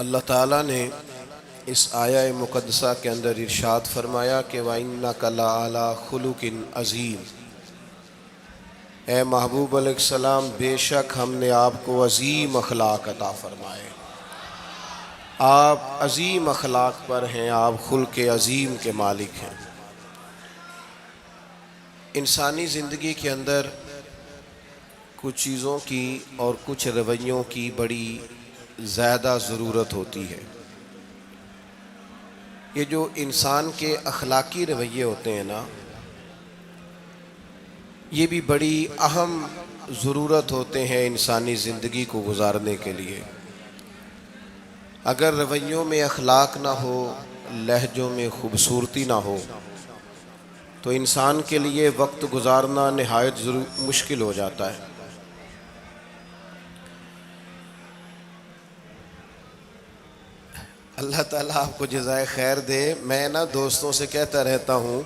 اللہ تعالیٰ نے اس آیہ مقدسہ کے اندر ارشاد فرمایا کہ وَإِنَّكَ لَعَلَىٰ خُلُقٍ عَظِيمٍ، اے محبوب علیہ السلام بے شک ہم نے آپ کو عظیم اخلاق عطا فرمائے۔ آپ عظیم اخلاق پر ہیں، آپ خلق عظیم کے مالک ہیں۔ انسانی زندگی کے اندر کچھ چیزوں کی اور کچھ رویوں کی بڑی زیادہ ضرورت ہوتی ہے۔ یہ جو انسان کے اخلاقی رویے ہوتے ہیں نا، یہ بھی بڑی اہم ضرورت ہوتے ہیں انسانی زندگی کو گزارنے کے لیے۔ اگر رویوں میں اخلاق نہ ہو، لہجوں میں خوبصورتی نہ ہو، تو انسان کے لیے وقت گزارنا نہایت مشکل ہو جاتا ہے۔ اللہ تعالیٰ آپ کو جزائے خیر دے۔ میں دوستوں سے کہتا رہتا ہوں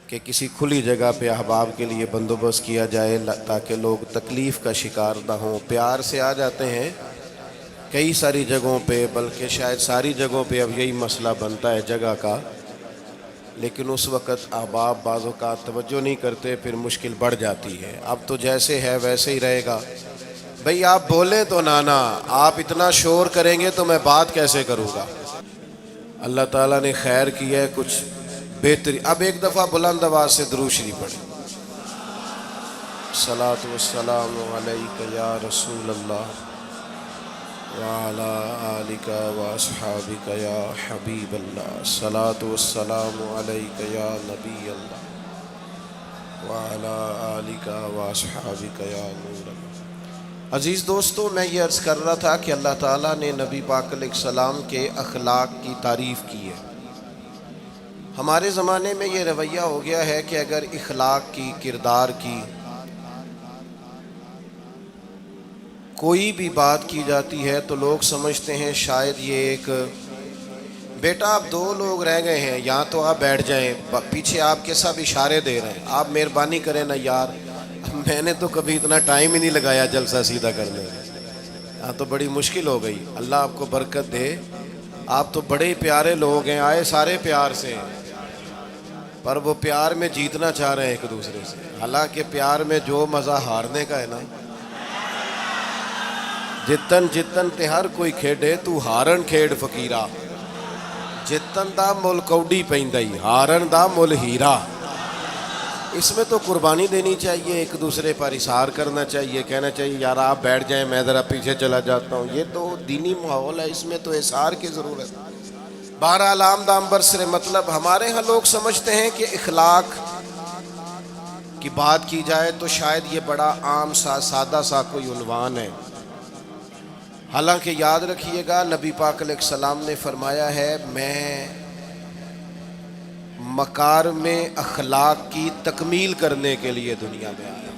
کہ کسی کھلی جگہ پہ احباب کے لیے بندوبست کیا جائے تاکہ لوگ تکلیف کا شکار نہ ہوں۔ پیار سے آ جاتے ہیں کئی ساری جگہوں پہ، بلکہ شاید ساری جگہوں پہ اب یہی مسئلہ بنتا ہے جگہ کا، لیکن اس وقت احباب بعض اوقات توجہ نہیں کرتے، پھر مشکل بڑھ جاتی ہے۔ اب تو جیسے ہے ویسے ہی رہے گا۔ بھئی آپ بولیں تو نانا، آپ اتنا شور کریں گے تو میں بات کیسے کروں گا؟ اللہ تعالیٰ نے خیر کیا ہے، کچھ بہتری۔ اب ایک دفعہ بلند آواز سے درود شریف پڑھیں۔ الصلاۃ والسلام علیک یا رسول اللہ وعلی آلک واصحابک یا حبیب اللہ، الصلاۃ والسلام علیک یا نبی اللہ وعلی آلک واصحابک یا نور اللہ۔ عزیز دوستو، میں یہ عرض کر رہا تھا کہ اللہ تعالیٰ نے نبی پاک علیہ السلام کے اخلاق کی تعریف کی ہے۔ ہمارے زمانے میں یہ رویہ ہو گیا ہے کہ اگر اخلاق کی، کردار کی کوئی بھی بات کی جاتی ہے تو لوگ سمجھتے ہیں شاید یہ ایک بیٹا آپ دو لوگ رہ گئے ہیں، یا تو آپ بیٹھ جائیں، پیچھے آپ کے سب اشارے دے رہے ہیں، آپ مہربانی کریں نا یار، میں نے تو کبھی اتنا ٹائم ہی نہیں لگایا جلسہ سیدھا کرنے میں، ہاں تو بڑی مشکل ہو گئی۔ اللہ آپ کو برکت دے، آپ تو بڑے پیارے لوگ ہیں، آئے سارے پیار سے ہیں، پر وہ پیار میں جیتنا چاہ رہے ہیں ایک دوسرے سے۔ حالانکہ پیار میں جو مزہ ہارنے کا ہے نا، جتن جتن تے ہر کوئی کھیڈے تو ہارن کھیڈ فقیرا، جتن دا مل کوڈی پیندائی ہارن دا مل ہیرا۔ اس میں تو قربانی دینی چاہیے، ایک دوسرے پر اظہار کرنا چاہیے، کہنا چاہیے یار آپ بیٹھ جائیں میں ذرا پیچھے چلا جاتا ہوں۔ یہ تو دینی ماحول ہے، اس میں تو اظہار کی ضرورت ہے۔ بہرحال آمدام برسر مطلب، ہمارے ہاں لوگ سمجھتے ہیں کہ اخلاق کی بات کی جائے تو شاید یہ بڑا عام سا سادہ سا کوئی عنوان ہے۔ حالانکہ یاد رکھیے گا نبی پاک علیہ السلام نے فرمایا ہے میں مکارم اخلاق کی تکمیل کرنے کے لیے دنیا میں آیا۔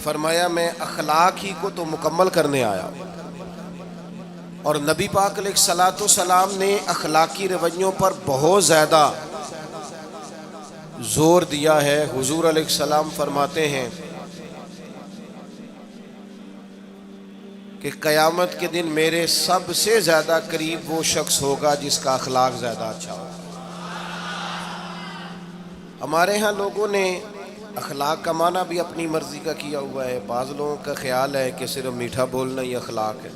فرمایا میں اخلاق ہی کو تو مکمل کرنے آیا۔ اور نبی پاک علیہ السلام نے اخلاقی رویوں پر بہت زیادہ زور دیا ہے۔ حضور علیہ السلام فرماتے ہیں کہ قیامت کے دن میرے سب سے زیادہ قریب وہ شخص ہوگا جس کا اخلاق زیادہ اچھا ہوگا۔ ہمارے ہاں لوگوں نے اخلاق کا معنی بھی اپنی مرضی کا کیا ہوا ہے۔ بعض لوگوں کا خیال ہے کہ صرف میٹھا بولنا ہی اخلاق ہے،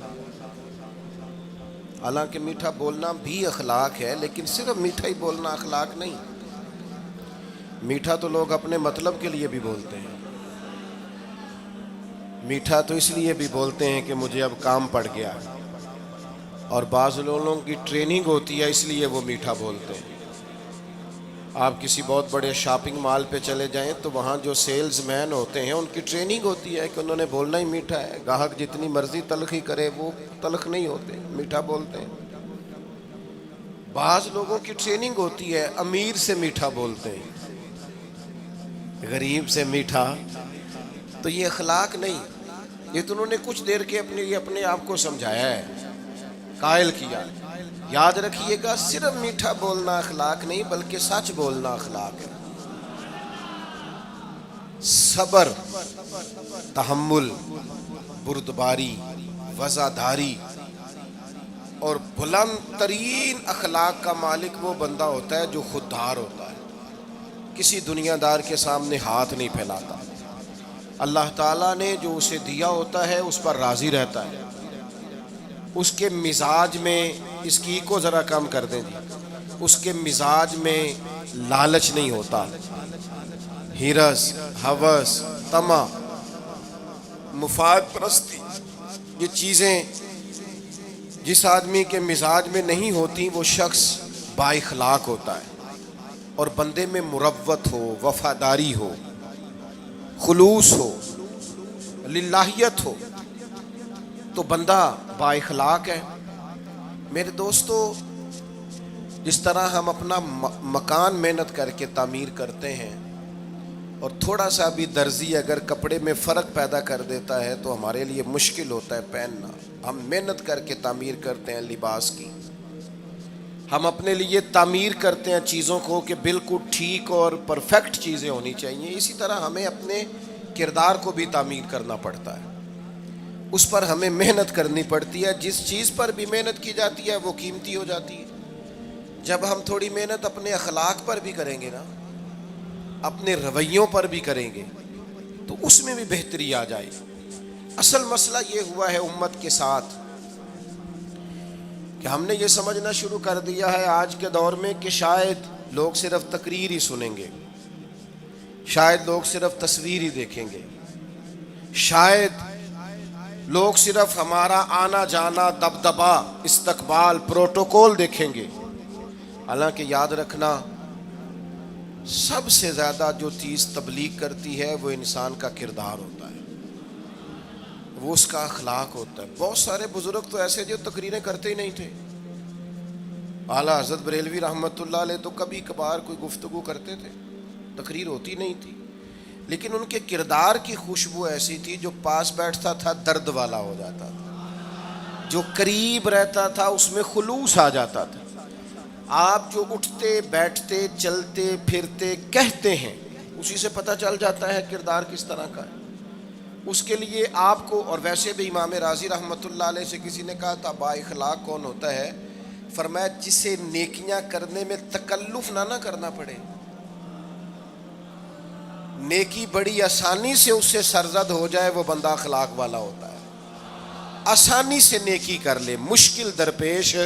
حالانکہ میٹھا بولنا بھی اخلاق ہے، لیکن صرف میٹھا ہی بولنا اخلاق نہیں۔ میٹھا تو لوگ اپنے مطلب کے لیے بھی بولتے ہیں، میٹھا تو اس لیے بھی بولتے ہیں کہ مجھے اب کام پڑ گیا، اور بعض لوگوں کی ٹریننگ ہوتی ہے اس لیے وہ میٹھا بولتے ہیں۔ آپ کسی بہت بڑے شاپنگ مال پہ چلے جائیں تو وہاں جو سیلز مین ہوتے ہیں ان کی ٹریننگ ہوتی ہے کہ انہوں نے بولنا ہی میٹھا ہے، گاہک جتنی مرضی تلخی کرے وہ تلخ نہیں ہوتے، میٹھا بولتے ہیں۔ بعض لوگوں کی ٹریننگ ہوتی ہے امیر سے میٹھا بولتے ہیں، غریب سے میٹھا، تو یہ اخلاق نہیں، یہ تو انہوں نے کچھ دیر کے اپنے آپ کو سمجھایا ہے، قائل کیا۔ یاد رکھیے گا صرف میٹھا بولنا اخلاق نہیں بلکہ سچ بولنا اخلاق ہے۔ صبر، تحمل، بردباری، وفاداری، اور بلند ترین اخلاق کا مالک وہ بندہ ہوتا ہے جو خوددار ہوتا ہے، کسی دنیا دار کے سامنے ہاتھ نہیں پھیلاتا، اللہ تعالیٰ نے جو اسے دیا ہوتا ہے اس پر راضی رہتا ہے، اس کے مزاج میں، اس کی کو ذرا کم کر دیں جی، اس کے مزاج میں لالچ نہیں ہوتا، ہرس، ہوس، طمع، مفاد پرستی، یہ چیزیں جس آدمی کے مزاج میں نہیں ہوتی وہ شخص با اخلاق ہوتا ہے، اور بندے میں مروت ہو، وفاداری ہو، خلوص ہو، للہیت ہو تو بندہ با اخلاق ہے۔ میرے دوستو، جس طرح ہم اپنا مکان محنت کر کے تعمیر کرتے ہیں، اور تھوڑا سا بھی درزی اگر کپڑے میں فرق پیدا کر دیتا ہے تو ہمارے لیے مشکل ہوتا ہے پہننا، ہم محنت کر کے تعمیر کرتے ہیں لباس کی، ہم اپنے لیے تعمیر کرتے ہیں چیزوں کو کہ بالکل ٹھیک اور پرفیکٹ چیزیں ہونی چاہیے، اسی طرح ہمیں اپنے کردار کو بھی تعمیر کرنا پڑتا ہے، اس پر ہمیں محنت کرنی پڑتی ہے، جس چیز پر بھی محنت کی جاتی ہے وہ قیمتی ہو جاتی ہے۔ جب ہم تھوڑی محنت اپنے اخلاق پر بھی کریں گے نا، اپنے رویوں پر بھی کریں گے تو اس میں بھی بہتری آ جائے گی۔ اصل مسئلہ یہ ہوا ہے امت کے ساتھ کہ ہم نے یہ سمجھنا شروع کر دیا ہے آج کے دور میں کہ شاید لوگ صرف تقریر ہی سنیں گے، شاید لوگ صرف تصویر ہی دیکھیں گے، شاید لوگ صرف ہمارا آنا جانا، دبدبا، استقبال، پروٹوکول دیکھیں گے۔ حالانکہ یاد رکھنا، سب سے زیادہ جو چیز تبلیغ کرتی ہے وہ انسان کا کردار ہوتا ہے، وہ اس کا اخلاق ہوتا ہے۔ بہت سارے بزرگ تو ایسے جو تقریریں کرتے ہی نہیں تھے، اعلیٰ حضرت بریلوی رحمۃ اللہ علیہ تو کبھی کبھار کوئی گفتگو کرتے تھے، تقریر ہوتی نہیں تھی، لیکن ان کے کردار کی خوشبو ایسی تھی جو پاس بیٹھتا تھا درد والا ہو جاتا تھا، جو قریب رہتا تھا اس میں خلوص آ جاتا تھا۔ آپ جو اٹھتے بیٹھتے چلتے پھرتے کہتے ہیں اسی سے پتہ چل جاتا ہے کردار کس طرح کا ہے۔ اس کے لیے آپ کو، اور ویسے بھی امام راضی رحمۃ اللہ علیہ سے کسی نے کہا تھا با اخلاق کون ہوتا ہے؟ فرمایا جسے نیکیاں کرنے میں تکلف نہ کرنا پڑے، نیکی بڑی آسانی سے اس سے سرزد ہو جائے، وہ بندہ اخلاق والا ہوتا ہے۔ آسانی سے نیکی کر لے، مشکل درپیش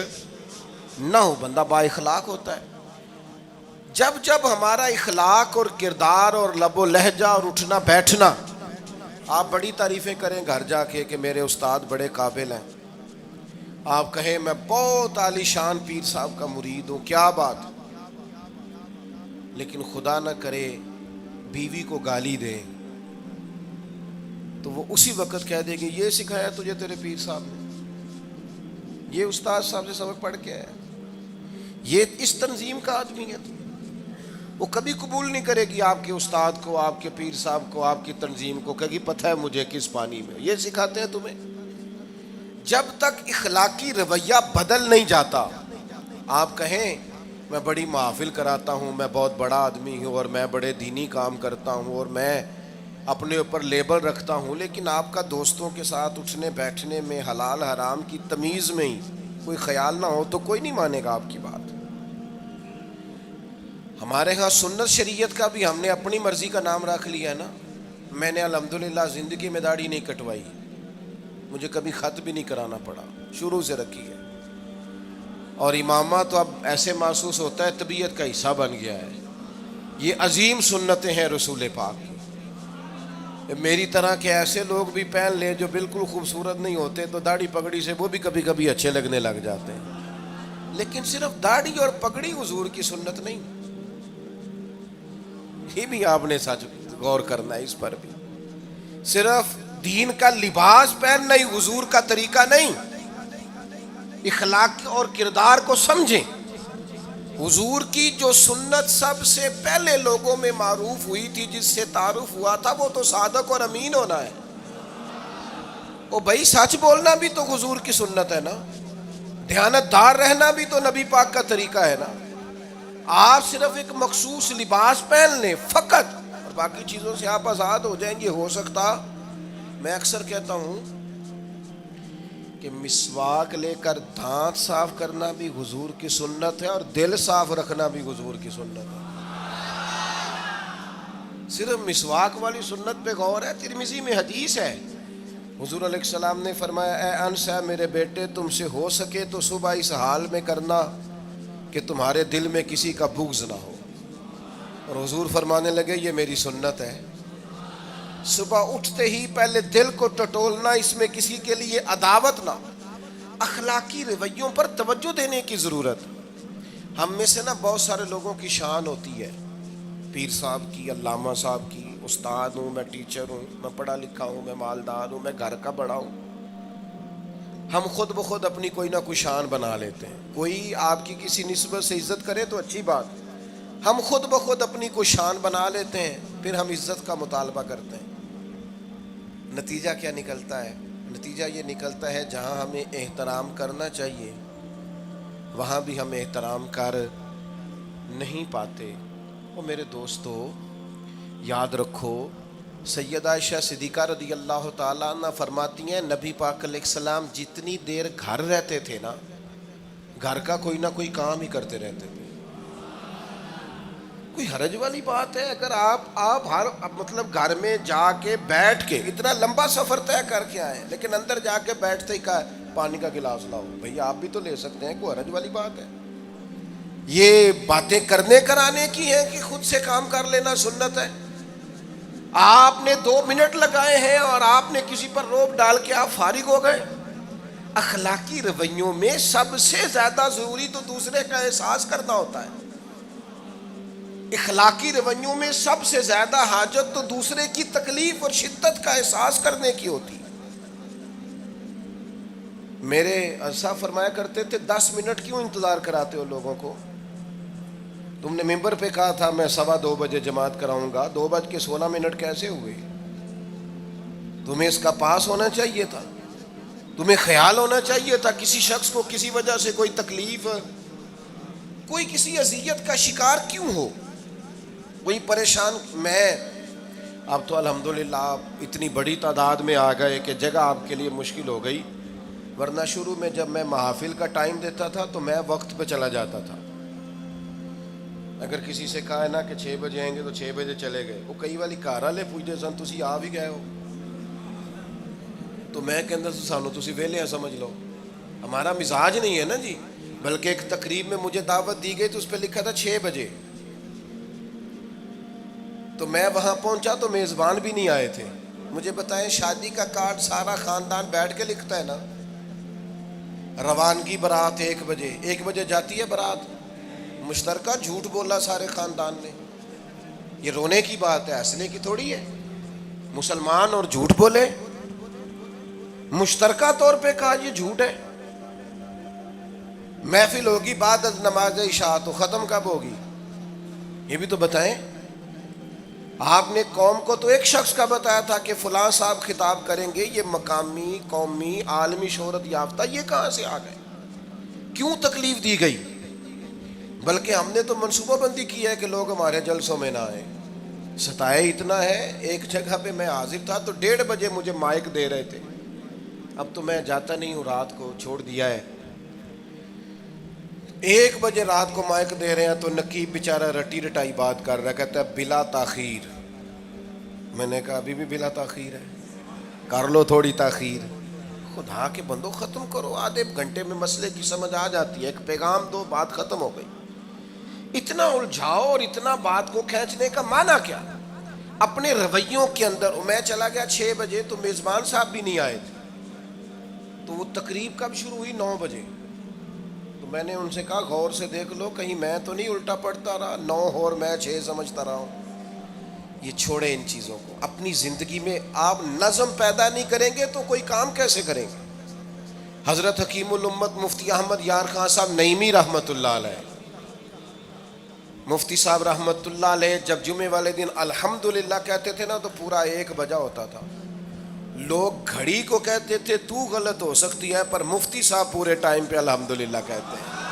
نہ ہو، بندہ با اخلاق ہوتا ہے۔ جب جب ہمارا اخلاق اور کردار اور لب و لہجہ اور اٹھنا بیٹھنا، آپ بڑی تعریفیں کریں گھر جا کے کہ میرے استاد بڑے قابل ہیں، آپ کہیں میں بہت عالی شان پیر صاحب کا مرید ہوں، کیا بات، لیکن خدا نہ کرے بیوی کو گالی دیں تو وہ اسی وقت کہہ دے گی یہ سکھایا تجھے تیرے پیر صاحب نے، یہ استاد صاحب سے سبق پڑھ کے آیا، یہ اس تنظیم کا آدمی ہے۔ وہ کبھی قبول نہیں کرے گی آپ کے استاد کو، آپ کے پیر صاحب کو، آپ کی تنظیم کو، کہے گی پتہ ہے مجھے کس پانی میں یہ سکھاتے ہیں تمہیں۔ جب تک اخلاقی رویہ بدل نہیں جاتا، آپ کہیں میں بڑی محافل کراتا ہوں، میں بہت بڑا آدمی ہوں، اور میں بڑے دینی کام کرتا ہوں، اور میں اپنے اوپر لیبل رکھتا ہوں، لیکن آپ کا دوستوں کے ساتھ اٹھنے بیٹھنے میں حلال حرام کی تمیز میں ہی کوئی خیال نہ ہو تو کوئی نہیں مانے گا آپ کی بات۔ ہمارے ہاں سنت شریعت کا بھی ہم نے اپنی مرضی کا نام رکھ لیا ہے نا۔ میں نے الحمدللہ زندگی میں داڑھی نہیں کٹوائی، مجھے کبھی خط بھی نہیں کرانا پڑا، شروع سے رکھی ہے، اور امامہ تو اب ایسے محسوس ہوتا ہے طبیعت کا حصہ بن گیا ہے۔ یہ عظیم سنتیں ہیں رسول پاک کی۔ میری طرح کے ایسے لوگ بھی پہن لیں جو بالکل خوبصورت نہیں ہوتے تو داڑھی پگڑی سے وہ بھی کبھی کبھی اچھے لگنے لگ جاتے ہیں، لیکن صرف داڑھی اور پگڑی حضور کی سنت نہیں، یہ بھی آپ نے سچ غور کرنا ہے اس پر بھی۔ صرف دین کا لباس پہننا ہی حضور کا طریقہ نہیں، اخلاق اور کردار کو سمجھیں۔ حضور کی جو سنت سب سے پہلے لوگوں میں معروف ہوئی تھی، جس سے تعارف ہوا تھا، وہ تو صادق اور امین ہونا ہے۔ او بھائی سچ بولنا بھی تو حضور کی سنت ہے نا، دیانت دار رہنا بھی تو نبی پاک کا طریقہ ہے نا۔ آپ صرف ایک مخصوص لباس پہن لیں فقط، اور باقی چیزوں سے آپ آزاد ہو جائیں گے۔ ہو سکتا، میں اکثر کہتا ہوں کہ مسواک لے کر دانت صاف کرنا بھی حضور کی سنت ہے اور دل صاف رکھنا بھی حضور کی سنت ہے. صرف مسواک والی سنت پہ غور ہے. ترمذی میں حدیث ہے, حضور علیہ السلام نے فرمایا اے انس ہے میرے بیٹے, تم سے ہو سکے تو صبح اس حال میں کرنا کہ تمہارے دل میں کسی کا بغض نہ ہو. اور حضور فرمانے لگے یہ میری سنت ہے. صبح اٹھتے ہی پہلے دل کو ٹٹولنا, اس میں کسی کے لیے عداوت نہ. اخلاقی رویوں پر توجہ دینے کی ضرورت. ہم میں سے نا بہت سارے لوگوں کی شان ہوتی ہے, پیر صاحب کی, علامہ صاحب کی, استاد ہوں, میں ٹیچر ہوں, میں پڑھا لکھا ہوں, میں مالدار ہوں, میں گھر کا بڑا ہوں. ہم خود بخود اپنی کوئی نہ کوئی شان بنا لیتے ہیں. کوئی آپ کی کسی نسبت سے عزت کرے تو اچھی بات, ہم خود بخود اپنی کوئی شان بنا لیتے ہیں, پھر ہم عزت کا مطالبہ کرتے ہیں. نتیجہ کیا نکلتا ہے؟ نتیجہ یہ نکلتا ہے جہاں ہمیں احترام کرنا چاہیے وہاں بھی ہم احترام کر نہیں پاتے. اور میرے دوستو یاد رکھو, سیدہ عائشہ صدیقہ رضی اللہ تعالیٰ عنہ فرماتی ہیں نبی پاک علیہ السلام جتنی دیر گھر رہتے تھے نا, گھر کا کوئی نہ کوئی کام ہی کرتے رہتے تھے. کوئی حرج والی بات ہے اگر آپ ہر مطلب گھر میں جا کے بیٹھ کے اتنا لمبا سفر طے کر کے آئے لیکن اندر جا کے بیٹھتے ہی کہا پانی کا گلاس لاؤ. بھئی آپ بھی تو لے سکتے ہیں, کوئی حرج والی بات ہے؟ یہ باتیں کرنے کرانے کی ہیں کہ خود سے کام کر لینا سنت ہے؟ آپ نے 2 منٹ لگائے ہیں اور آپ نے کسی پر روب ڈال کے آپ فارغ ہو گئے. اخلاقی رویوں میں سب سے زیادہ ضروری تو دوسرے کا احساس کرنا ہوتا ہے. اخلاقی رویوں میں سب سے زیادہ حاجت تو دوسرے کی تکلیف اور شدت کا احساس کرنے کی ہوتی ہے. میرے صاحب فرمایا کرتے تھے 10 منٹ کیوں انتظار کراتے ہو لوگوں کو؟ تم نے ممبر پہ کہا تھا میں 2:15 بجے جماعت کراؤں گا, 2:16 کیسے ہوئے؟ تمہیں اس کا پاس ہونا چاہیے تھا, تمہیں خیال ہونا چاہیے تھا کسی شخص کو کسی وجہ سے کوئی تکلیف, کوئی کسی اذیت کا شکار کیوں ہو, کوئی پریشان. میں اب تو الحمدللہ آپ اتنی بڑی تعداد میں آ گئے کہ جگہ آپ کے لیے مشکل ہو گئی, ورنہ شروع میں جب میں محافل کا ٹائم دیتا تھا تو میں وقت پہ چلا جاتا تھا. اگر کسی سے کہا ہے نا کہ 6 بجے آئیں گے تو 6 بجے چلے گئے. وہ کئی والی گھر والے پوچھتے سن تسی آ بھی گئے ہو, تو میں کہندا سانو تسی ویلے ہیں سمجھ لو. ہمارا مزاج نہیں ہے نا جی. بلکہ ایک تقریب میں مجھے دعوت دی گئی تو اس پہ لکھا تھا 6 بجے, تو میں وہاں پہنچا تو میزبان بھی نہیں آئے تھے. مجھے بتائیں شادی کا کارڈ سارا خاندان بیٹھ کے لکھتا ہے نا, روانگی برات 1 بجے, 1 بجے جاتی ہے برات, مشترکہ جھوٹ بولا سارے خاندان نے. یہ رونے کی بات ہے, ہنسنے کی تھوڑی ہے. مسلمان اور جھوٹ بولے, مشترکہ طور پہ کہا یہ جھوٹ ہے. محفل ہوگی بعد از نماز عشاء, تو ختم کب ہوگی یہ بھی تو بتائیں. آپ نے قوم کو تو ایک شخص کا بتایا تھا کہ فلاں صاحب خطاب کریں گے, یہ مقامی, قومی, عالمی شہرت یافتہ, یہ کہاں سے آ گئے؟ کیوں تکلیف دی گئی؟ بلکہ ہم نے تو منصوبہ بندی کی ہے کہ لوگ ہمارے جلسوں میں نہ آئیں. ستائے اتنا ہے, ایک جگہ پہ میں حاضر تھا تو 1:30 بجے مجھے مائک دے رہے تھے. اب تو میں جاتا نہیں ہوں, رات کو چھوڑ دیا ہے. 1 بجے رات کو مائک دے رہے ہیں تو نقیب بیچارہ رٹی رٹائی بات کر رہا ہے, کہتا ہے بلا تاخیر. میں نے کہا ابھی بھی بلا تاخیر ہے, کر لو تھوڑی تاخیر. خدا کے بندو ختم کرو, آدھے گھنٹے میں مسئلے کی سمجھ آ جاتی ہے, ایک پیغام دو, بات ختم ہو گئی. اتنا الجھاؤ اور اتنا بات کو کھینچنے کا معنی کیا؟ اپنے رویوں کے اندر. میں چلا گیا 6 بجے تو میزبان صاحب بھی نہیں آئے تھے, تو وہ تقریب کب شروع ہوئی؟ 9 بجے. تو میں نے ان سے کہا غور سے دیکھ لو کہیں میں تو نہیں الٹا پڑتا رہا, 9 اور میں 6 سمجھتا رہا ہوں. یہ چھوڑے ان چیزوں کو. اپنی زندگی میں آپ نظم پیدا نہیں کریں گے تو کوئی کام کیسے کریں گے؟ حضرت حکیم الامت مفتی احمد یار خان صاحب نعیمی رحمۃ اللہ علیہ, مفتی صاحب رحمۃ اللہ علیہ, جب جمعے والے دن الحمدللہ کہتے تھے نا تو پورا 1 بجا ہوتا تھا. لوگ گھڑی کو کہتے تھے تو غلط ہو سکتی ہے, پر مفتی صاحب پورے ٹائم پہ الحمدللہ کہتے ہیں.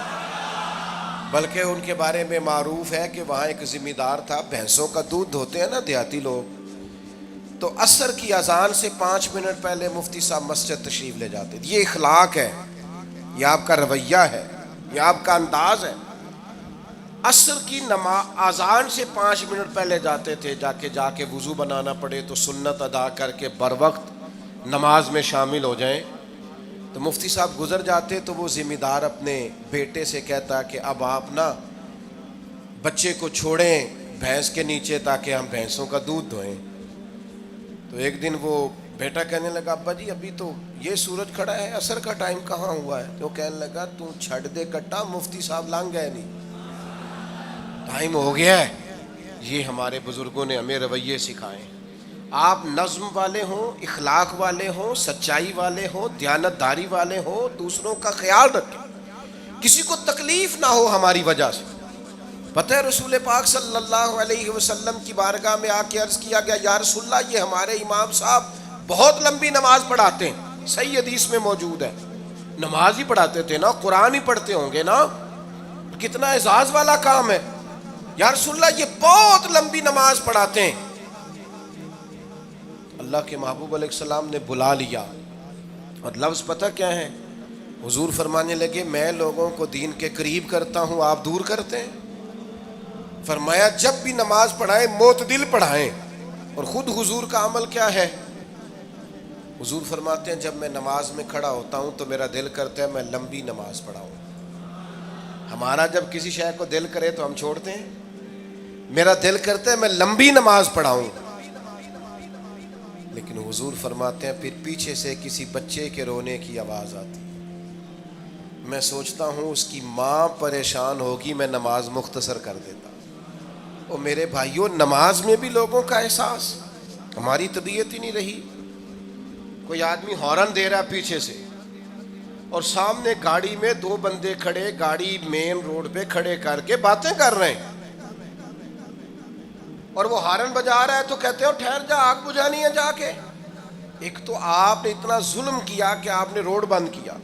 بلکہ ان کے بارے میں معروف ہے کہ وہاں ایک ذمہ دار تھا, بھینسوں کا دودھ دھوتے ہیں نا دیہاتی لوگ, تو عصر کی اذان سے 5 منٹ پہلے مفتی صاحب مسجد تشریف لے جاتے تھے. یہ اخلاق ہے, یہ آپ کا رویہ ہے, یہ آپ کا انداز ہے. عصر کی اذان سے 5 منٹ پہلے جاتے تھے, جا کے وضو بنانا پڑے تو سنت ادا کر کے بر وقت نماز میں شامل ہو جائیں. تو مفتی صاحب گزر جاتے تو وہ ذمہ دار اپنے بیٹے سے کہتا کہ اب آپ نا بچے کو چھوڑیں بھینس کے نیچے تاکہ ہم بھینسوں کا دودھ دھوئیں. تو ایک دن وہ بیٹا کہنے لگا ابا جی ابھی تو یہ سورج کھڑا ہے, عصر کا ٹائم کہاں ہوا ہے؟ تو کہنے لگا تو چھڑ دے کٹا, مفتی صاحب لانگ گئے نہیں, ٹائم ہو گیا ہے. یہ ہمارے بزرگوں نے ہمیں رویے سکھائے. آپ نظم والے ہوں, اخلاق والے ہوں, سچائی والے ہوں, دیانت داری والے ہوں, دوسروں کا خیال رکھیں, کسی کو تکلیف نہ ہو ہماری وجہ سے. پتہ ہے رسول پاک صلی اللہ علیہ وسلم کی بارگاہ میں آ کے عرض کیا گیا یا رسول اللہ یہ ہمارے امام صاحب بہت لمبی نماز پڑھاتے ہیں. صحیح حدیث میں موجود ہے, نماز ہی پڑھاتے تھے نا, قرآن ہی پڑھتے ہوں گے نا, کتنا اعزاز والا کام ہے. یا رسول اللہ یہ بہت لمبی نماز پڑھاتے ہیں. اللہ کے محبوب علیہ السلام نے بلا لیا, اور لفظ پتہ کیا ہے؟ حضور فرمانے لگے میں لوگوں کو دین کے قریب کرتا ہوں, آپ دور کرتے ہیں. فرمایا جب بھی نماز پڑھائیں معتدل پڑھائیں. اور خود حضور کا عمل کیا ہے؟ حضور فرماتے ہیں جب میں نماز میں کھڑا ہوتا ہوں تو میرا دل کرتا ہے میں لمبی نماز پڑھاؤں. ہمارا جب کسی شے کو دل کرے تو ہم چھوڑتے ہیں, میرا دل کرتا ہے میں لمبی نماز پڑھاؤں. لیکن حضور فرماتے ہیں پھر پیچھے سے کسی بچے کے رونے کی آواز آتی, میں سوچتا ہوں اس کی ماں پریشان ہوگی, میں نماز مختصر کر دیتا. اور میرے بھائیوں نماز میں بھی لوگوں کا احساس, ہماری طبیعت ہی نہیں رہی. کوئی آدمی ہارن دے رہا ہے پیچھے سے, اور سامنے گاڑی میں 2 بندے کھڑے, گاڑی مین روڈ پہ کھڑے کر کے باتیں کر رہے ہیں, اور وہ ہارن بجا رہا ہے تو کہتے ہو ٹھہر جا, آگ بجھانی ہے جا کے. ایک تو آپ نے اتنا ظلم کیا کہ آپ نے روڈ بند کیا,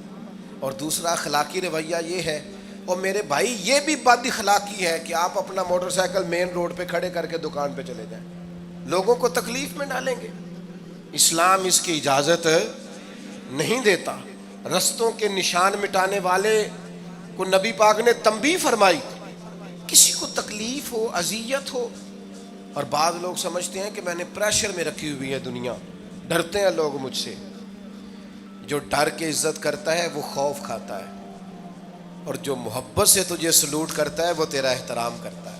اور دوسرا اخلاقی رویہ یہ ہے. اور میرے بھائی یہ بھی بد اخلاقی ہے کہ آپ اپنا موٹر سائیکل مین روڈ پہ کھڑے کر کے دکان پہ چلے جائیں, لوگوں کو تکلیف میں ڈالیں گے. اسلام اس کی اجازت نہیں دیتا. رستوں کے نشان مٹانے والے کو نبی پاک نے تنبیہ فرمائی, کسی کو تکلیف ہو, اذیت ہو. اور بعض لوگ سمجھتے ہیں کہ میں نے پریشر میں رکھی ہوئی ہے دنیا, ڈرتے ہیں لوگ مجھ سے. جو ڈر کے عزت کرتا ہے وہ خوف کھاتا ہے, اور جو محبت سے تجھے سلوٹ کرتا ہے وہ تیرا احترام کرتا ہے.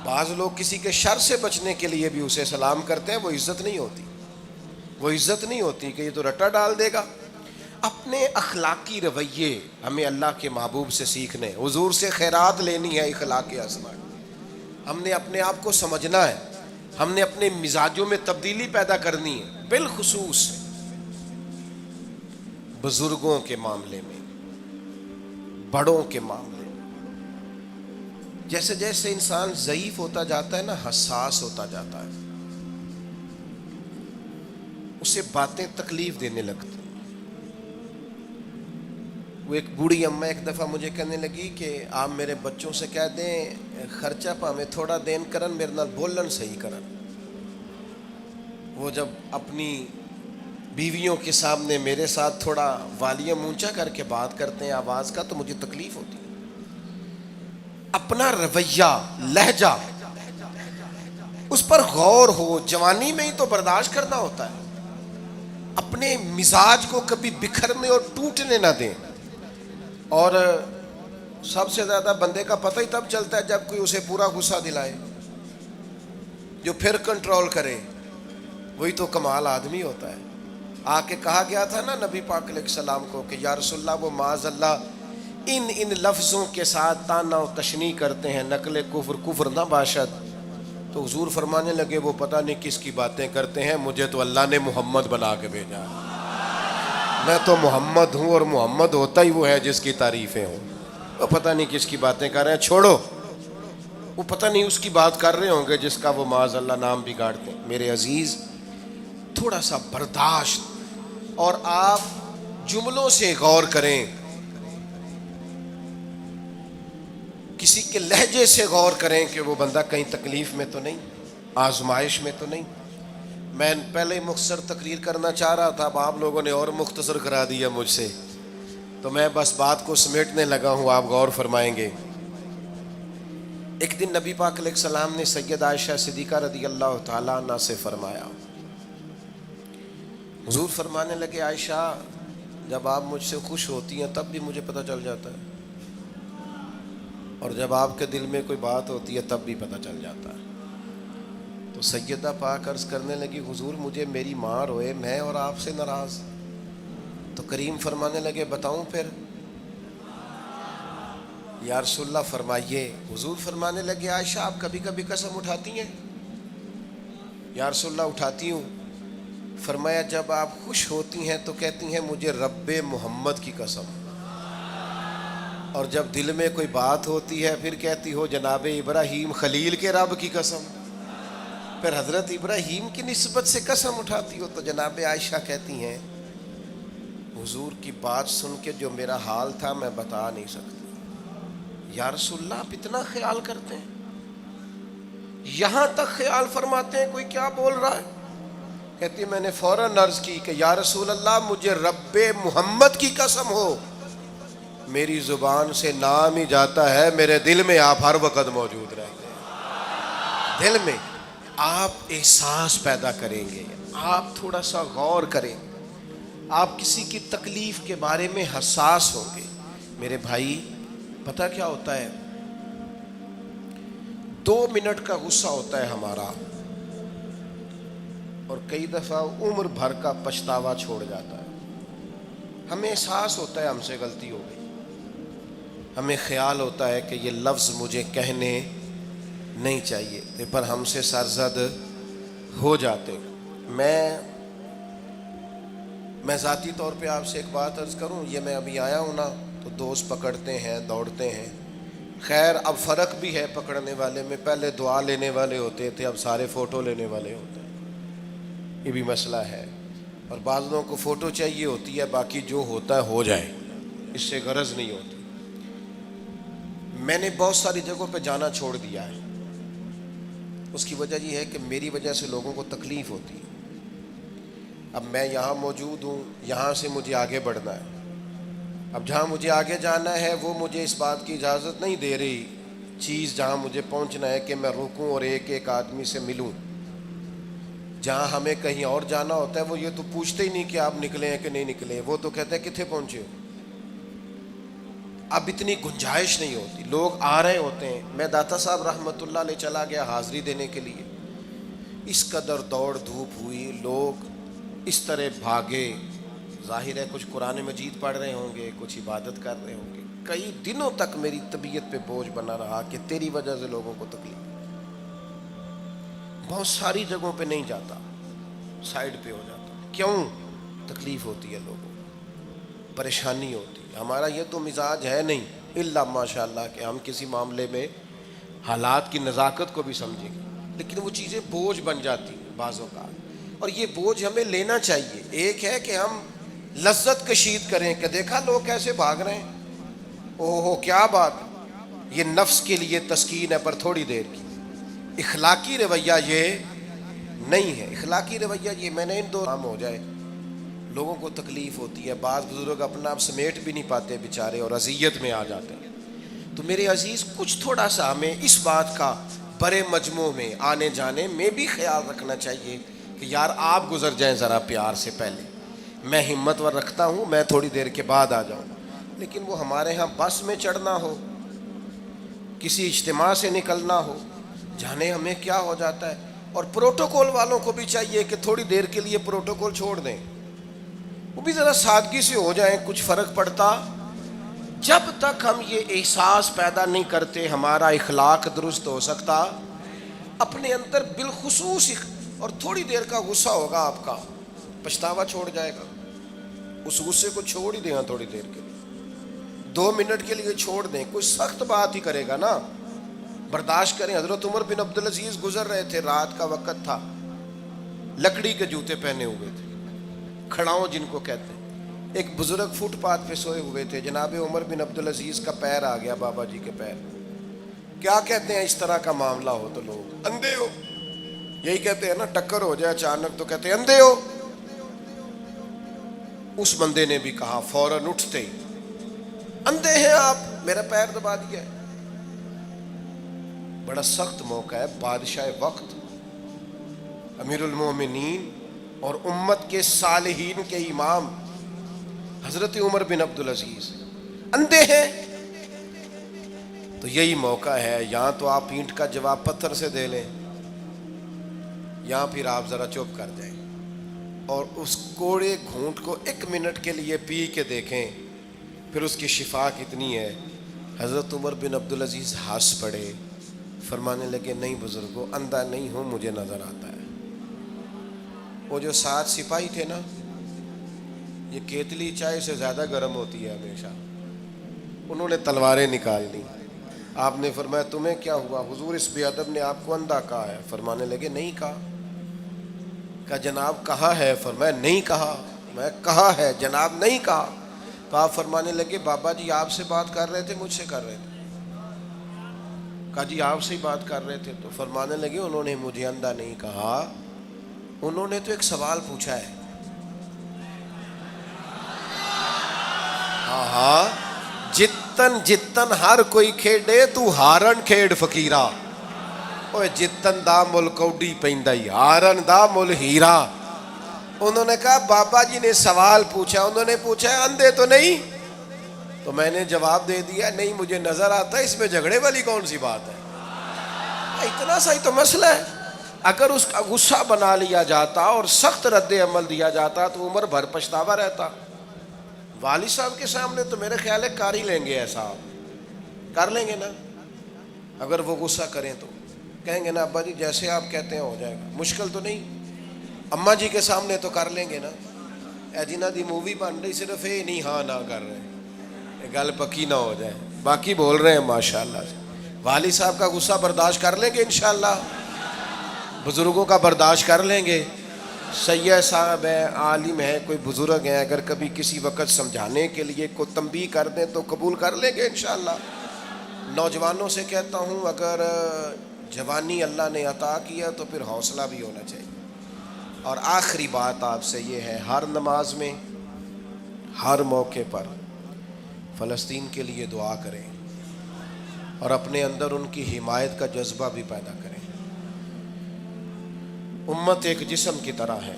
بعض لوگ کسی کے شر سے بچنے کے لیے بھی اسے سلام کرتے ہیں, وہ عزت نہیں ہوتی, وہ عزت نہیں ہوتی کہ یہ تو رٹا ڈال دے گا. اپنے اخلاقی رویے ہمیں اللہ کے محبوب سے سیکھنے, حضور سے خیرات لینی ہے, اخلاق حسنہ. ہم نے اپنے آپ کو سمجھنا ہے, ہم نے اپنے مزاجوں میں تبدیلی پیدا کرنی ہے, بالخصوص بزرگوں کے معاملے میں, بڑوں کے معاملے میں. جیسے جیسے انسان ضعیف ہوتا جاتا ہے نا, حساس ہوتا جاتا ہے, اسے باتیں تکلیف دینے لگتی. وہ ایک بوڑھی اماں ایک دفعہ مجھے کہنے لگی کہ آپ میرے بچوں سے کہہ دیں خرچہ پامیں تھوڑا دین کرن, میرے نال بولن صحیح کرن. وہ جب اپنی بیویوں کے سامنے میرے ساتھ تھوڑا والیوم اونچا کر کے بات کرتے ہیں آواز کا, تو مجھے تکلیف ہوتی ہے. اپنا رویہ, لہجہ, اس پر غور ہو. جوانی میں ہی تو برداشت کرنا ہوتا ہے. اپنے مزاج کو کبھی بکھرنے اور ٹوٹنے نہ دیں. اور سب سے زیادہ بندے کا پتہ ہی تب چلتا ہے جب کوئی اسے پورا غصہ دلائے, جو پھر کنٹرول کرے, وہی تو کمال آدمی ہوتا ہے. آ کے کہا گیا تھا نا نبی پاک علیہ السلام کو کہ یا رسول اللہ وہ معاذ اللہ ان لفظوں کے ساتھ تانا و تشنیع کرتے ہیں, نقل کفر نہ باشد. تو حضور فرمانے لگے وہ پتہ نہیں کس کی باتیں کرتے ہیں, مجھے تو اللہ نے محمد بنا کے بھیجا, میں تو محمد ہوں, اور محمد ہوتا ہی وہ ہے جس کی تعریفیں ہوں. وہ پتہ نہیں کس کی باتیں کر رہے ہیں, چھوڑو. وہ پتہ نہیں اس کی بات کر رہے ہوں گے جس کا وہ معاذ اللہ نام بگاڑتے ہیں. میرے عزیز تھوڑا سا برداشت, اور آپ جملوں سے غور کریں, کسی کے لہجے سے غور کریں کہ وہ بندہ کہیں تکلیف میں تو نہیں, آزمائش میں تو نہیں. میں پہلے مختصر تقریر کرنا چاہ رہا تھا، اب آپ لوگوں نے اور مختصر کرا دیا مجھ سے، تو میں بس بات کو سمیٹنے لگا ہوں، آپ غور فرمائیں گے۔ ایک دن نبی پاک علیہ السلام نے سید عائشہ صدیقہ رضی اللہ تعالیٰ عنہ سے فرمایا، حضور فرمانے لگے عائشہ جب آپ مجھ سے خوش ہوتی ہیں تب بھی مجھے پتہ چل جاتا ہے، اور جب آپ کے دل میں کوئی بات ہوتی ہے تب بھی پتہ چل جاتا ہے۔ تو سیدہ پاک عرض کرنے لگی حضور مجھے میری ماں روئے میں اور آپ سے ناراض، تو کریم فرمانے لگے بتاؤں پھر؟ یا رسول اللہ فرمائیے۔ حضور فرمانے لگے عائشہ آپ کبھی کبھی قسم اٹھاتی ہیں؟ یا رسول اللہ اٹھاتی ہوں۔ فرمایا جب آپ خوش ہوتی ہیں تو کہتی ہیں مجھے رب محمد کی قسم، اور جب دل میں کوئی بات ہوتی ہے پھر کہتی ہو جناب ابراہیم خلیل کے رب کی قسم، پھر حضرت ابراہیم کی نسبت سے قسم اٹھاتی ہو۔ تو جناب عائشہ کہتی ہیں حضور کی بات سن کے جو میرا حال تھا میں بتا نہیں سکتی۔ یا رسول اللہ آپ اتنا خیال کرتے ہیں، یہاں تک خیال فرماتے ہیں کوئی کیا بول رہا ہے؟ کہتی میں نے فوراً عرض کی کہ یا رسول اللہ مجھے رب محمد کی قسم ہو، میری زبان سے نام ہی جاتا ہے، میرے دل میں آپ ہر وقت موجود رہتے ہیں۔ دل میں آپ احساس پیدا کریں گے، آپ تھوڑا سا غور کریں، آپ کسی کی تکلیف کے بارے میں حساس ہوں گے۔ میرے بھائی پتہ کیا ہوتا ہے، 2 منٹ کا غصہ ہوتا ہے ہمارا، اور کئی دفعہ عمر بھر کا پچھتاوا چھوڑ جاتا ہے۔ ہمیں احساس ہوتا ہے ہم سے غلطی ہو گئی، ہمیں خیال ہوتا ہے کہ یہ لفظ مجھے کہنے نہیں چاہیے تھے، پر ہم سے سرزد ہو جاتے۔ میں ذاتی طور پہ آپ سے ایک بات عرض کروں، یہ میں ابھی آیا ہوں نا تو دوست پکڑتے ہیں دوڑتے ہیں، خیر اب فرق بھی ہے پکڑنے والے میں، پہلے دعا لینے والے ہوتے تھے اب سارے فوٹو لینے والے ہوتے ہیں، یہ بھی مسئلہ ہے۔ اور بعض لوگوں کو فوٹو چاہیے ہوتی ہے، باقی جو ہوتا ہے ہو جائے، اس سے غرض نہیں ہوتی۔ میں نے بہت ساری جگہوں پہ جانا چھوڑ دیا ہے، اس کی وجہ یہ ہے کہ میری وجہ سے لوگوں کو تکلیف ہوتی ہے۔ اب میں یہاں موجود ہوں، یہاں سے مجھے آگے بڑھنا ہے، اب جہاں مجھے آگے جانا ہے وہ مجھے اس بات کی اجازت نہیں دے رہی چیز جہاں مجھے پہنچنا ہے کہ میں رکوں اور ایک ایک آدمی سے ملوں۔ جہاں ہمیں کہیں اور جانا ہوتا ہے وہ یہ تو پوچھتے ہی نہیں کہ آپ نکلے ہیں کہ نہیں نکلے، وہ تو کہتے ہیں کتنے پہنچے ہو۔ اب اتنی گنجائش نہیں ہوتی، لوگ آ رہے ہوتے ہیں۔ میں داتا صاحب رحمۃ اللہ علیہ چلا گیا حاضری دینے کے لیے، اس قدر دوڑ دھوپ ہوئی، لوگ اس طرح بھاگے، ظاہر ہے کچھ قرآن مجید پڑھ رہے ہوں گے، کچھ عبادت کر رہے ہوں گے۔ کئی دنوں تک میری طبیعت پہ بوجھ بنا رہا کہ تیری وجہ سے لوگوں کو تکلیف۔ بہت ساری جگہوں پہ نہیں جاتا، سائڈ پہ ہو جاتا۔ کیوں؟ تکلیف ہوتی ہے لوگوں کو، پریشانی ہوتی ہے۔ ہمارا یہ تو مزاج ہے نہیں الا ماشاء اللہ کہ ہم کسی معاملے میں حالات کی نزاکت کو بھی سمجھیں گے، لیکن وہ چیزیں بوجھ بن جاتی ہیں بعض اوقات، اور یہ بوجھ ہمیں لینا چاہیے۔ ایک ہے کہ ہم لذت کشید کریں کہ دیکھا لوگ کیسے بھاگ رہے ہیں، اوہ کیا بات، یہ نفس کے لیے تسکین ہے پر تھوڑی دیر کی۔ اخلاقی رویہ یہ نہیں ہے، اخلاقی رویہ یہ میں نے ان دو کام ہو جائے، لوگوں کو تکلیف ہوتی ہے، بعض بزرگ اپنا آپ سمیٹ بھی نہیں پاتے بیچارے اور اذیت میں آ جاتے ہیں۔ تو میرے عزیز کچھ تھوڑا سا ہمیں اس بات کا بڑے مجموع میں آنے جانے میں بھی خیال رکھنا چاہیے کہ یار آپ گزر جائیں ذرا پیار سے، پہلے میں ہمت ور رکھتا ہوں، میں تھوڑی دیر کے بعد آ جاؤں۔ لیکن وہ ہمارے ہاں بس میں چڑھنا ہو، کسی اجتماع سے نکلنا ہو، جانے ہمیں کیا ہو جاتا ہے۔ اور پروٹوکول والوں کو بھی چاہیے کہ تھوڑی دیر کے لیے پروٹوکول چھوڑ دیں، وہ بھی ذرا سادگی سے ہو جائیں، کچھ فرق پڑتا۔ جب تک ہم یہ احساس پیدا نہیں کرتے ہمارا اخلاق درست ہو سکتا، اپنے اندر بالخصوص اور تھوڑی دیر کا غصہ ہوگا آپ کا، پچھتاوا چھوڑ جائے گا، اس غصے کو چھوڑ ہی دیں تھوڑی دیر کے لیے، 2 منٹ کے لیے چھوڑ دیں، کوئی سخت بات ہی کرے گا نا، برداشت کریں۔ حضرت عمر بن عبدالعزیز گزر رہے تھے، رات کا وقت تھا، لکڑی کے جوتے پہنے ہوئے تھے، کھڑاؤں جن کو کہتے ہیں۔ ایک بزرگ فٹ پاتھ پہ سوئے ہوئے تھے، جناب عمر بن عبدالعزیز کا پیر آ گیا بابا جی کے پیر۔ کیا کہتے ہیں اس طرح کا معاملہ ہو تو لوگ اندھے ہو یہی کہتے ہیں نا، ٹکر ہو جائے اچانک تو کہتے ہیں اندھے ہو. اس بندے نے بھی کہا فوراً اٹھتے ہی، اندھے ہیں آپ، میرا پیر دبا دیا ہے. بڑا سخت موقع ہے. بادشاہ وقت، امیر المومنین اور امت کے صالحین کے امام حضرت عمر بن عبدالعزیز اندھے ہیں. تو یہی موقع ہے، یہاں تو آپ اینٹ کا جواب پتھر سے دے لیں، یہاں پھر آپ ذرا چپ کر جائیں اور اس کوڑے گھونٹ کو 1 منٹ کے لیے پی کے دیکھیں، پھر اس کی شفا کتنی ہے. حضرت عمر بن عبدالعزیز ہنس پڑے، فرمانے لگے نہیں بزرگو، اندھا نہیں ہوں، مجھے نظر آتا ہے. وہ جو 7 سپاہی تھے نا، یہ کیتلی چائے سے زیادہ گرم ہوتی ہے ہمیشہ، انہوں نے تلواریں نکال لی. آپ نے فرمایا تمہیں کیا ہوا؟ حضور اس بے ادب نے آپ کو اندھا کہا ہے. فرمانے لگے نہیں کہا. کہا جناب کہا ہے. فرمایا نہیں کہا. میں کہا ہے جناب نہیں کہا. تو آپ فرمانے لگے بابا جی آپ سے بات کر رہے تھے مجھ سے کر رہے تھے؟ کہا جی آپ سے ہی بات کر رہے تھے. تو فرمانے لگے انہوں نے مجھے اندھا نہیں کہا، انہوں نے تو ایک سوال پوچھا ہے. ہاں جتن جتن ہر کوئی کھیڈے تو ہارن کھیڈ فقیرا، اوے جتن دا مل کوڈی پیندا ہی ہارن دا مل ہیرا. انہوں نے کہا بابا جی نے سوال پوچھا، انہوں نے پوچھا ہے اندھے تو نہیں؟ تو میں نے جواب دے دیا نہیں مجھے نظر آتا ہے، اس میں جھگڑے والی کون سی بات ہے؟ اتنا سا ہی تو مسئلہ ہے. اگر اس کا غصہ بنا لیا جاتا اور سخت رد عمل دیا جاتا تو عمر بھر پچھتاوا رہتا. والد صاحب کے سامنے تو میرے خیال ہے کر ہی لیں گے، ایسا کر لیں گے نا. اگر وہ غصہ کریں تو کہیں گے نا ابا جی جیسے آپ کہتے ہیں ہو جائے گا، مشکل تو نہیں. اماں جی کے سامنے تو کر لیں گے نا. اے جنہ دی مووی بن رہی صرف یہ نہیں ہاں نہ کر رہے ہیں، گل پکی نہ ہو جائے، باقی بول رہے ہیں ماشاءاللہ سے. والد صاحب کا غصہ برداشت کر لیں گے انشاءاللہ، بزرگوں کا برداشت کر لیں گے. سید صاحب ہیں، عالم ہیں، کوئی بزرگ ہیں، اگر کبھی کسی وقت سمجھانے کے لیے کوئی تنبیہ کر دیں تو قبول کر لیں گے انشاءاللہ. نوجوانوں سے کہتا ہوں اگر جوانی اللہ نے عطا کیا تو پھر حوصلہ بھی ہونا چاہیے. اور آخری بات آپ سے یہ ہے، ہر نماز میں ہر موقع پر فلسطین کے لیے دعا کریں اور اپنے اندر ان کی حمایت کا جذبہ بھی پیدا کریں. امت ایک جسم کی طرح ہے،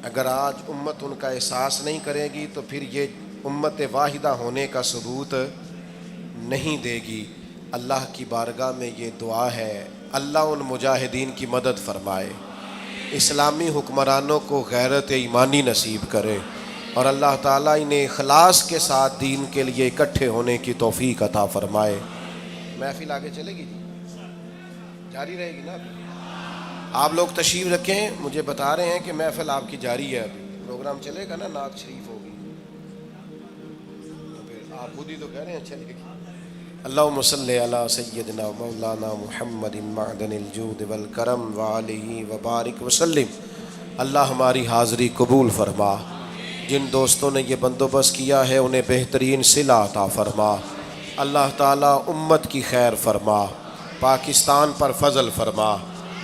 اگر آج امت ان کا احساس نہیں کرے گی تو پھر یہ امت واحدہ ہونے کا ثبوت نہیں دے گی. اللہ کی بارگاہ میں یہ دعا ہے، اللہ ان مجاہدین کی مدد فرمائے، اسلامی حکمرانوں کو غیرت ایمانی نصیب کرے، اور اللہ تعالیٰ انہیں اخلاص کے ساتھ دین کے لیے اکٹھے ہونے کی توفیق عطا فرمائے. محفل آگے چلے گی جی، جاری رہے گی نا؟ آپ لوگ تشریف رکھیں، مجھے بتا رہے ہیں کہ محفل آپ کی جاری ہے، ابھی پروگرام چلے گا نا، نعت شریف ہوگی تو پھر آپ خود ہی تو کہہ رہے ہیں چلے گی. اللہم صلی علی سیدنا و مولانا محمد معدن الجود والکرم وآلہ وبارک وسلم. اللہ ہماری حاضری قبول فرما. جن دوستوں نے یہ بندوبست کیا ہے انہیں بہترین صلہ عطا فرما. اللہ تعالیٰ امت کی خیر فرما، پاکستان پر فضل فرما،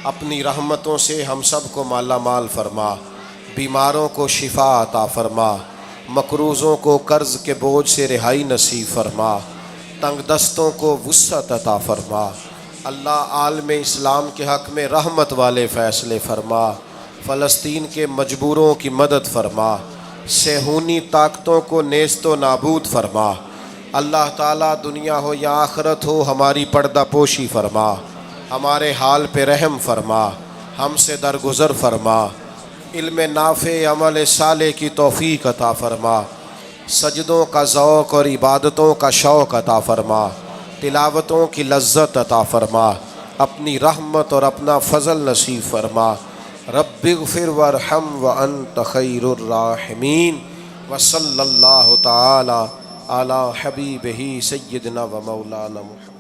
اپنی رحمتوں سے ہم سب کو مالا مال فرما، بیماروں کو شفا عطا فرما، مقروضوں کو قرض کے بوجھ سے رہائی نصیب فرما، تنگ دستوں کو وسعت عطا فرما. اللہ عالم اسلام کے حق میں رحمت والے فیصلے فرما، فلسطین کے مجبوروں کی مدد فرما، صہیونی طاقتوں کو نیست و نابود فرما. اللہ تعالیٰ دنیا ہو یا آخرت ہو ہماری پردہ پوشی فرما، ہمارے حال پہ رحم فرما، ہم سے درگزر فرما، علم نافع عمل صالح کی توفیق عطا فرما، سجدوں کا ذوق اور عبادتوں کا شوق عطا فرما، تلاوتوں کی لذت عطا فرما، اپنی رحمت اور اپنا فضل نصیب فرما. رب اغفر وارحم وانت خیر الراحمین. وصلی اللہ تعالی علی حبیبہ سیدنا و مولانا محمد.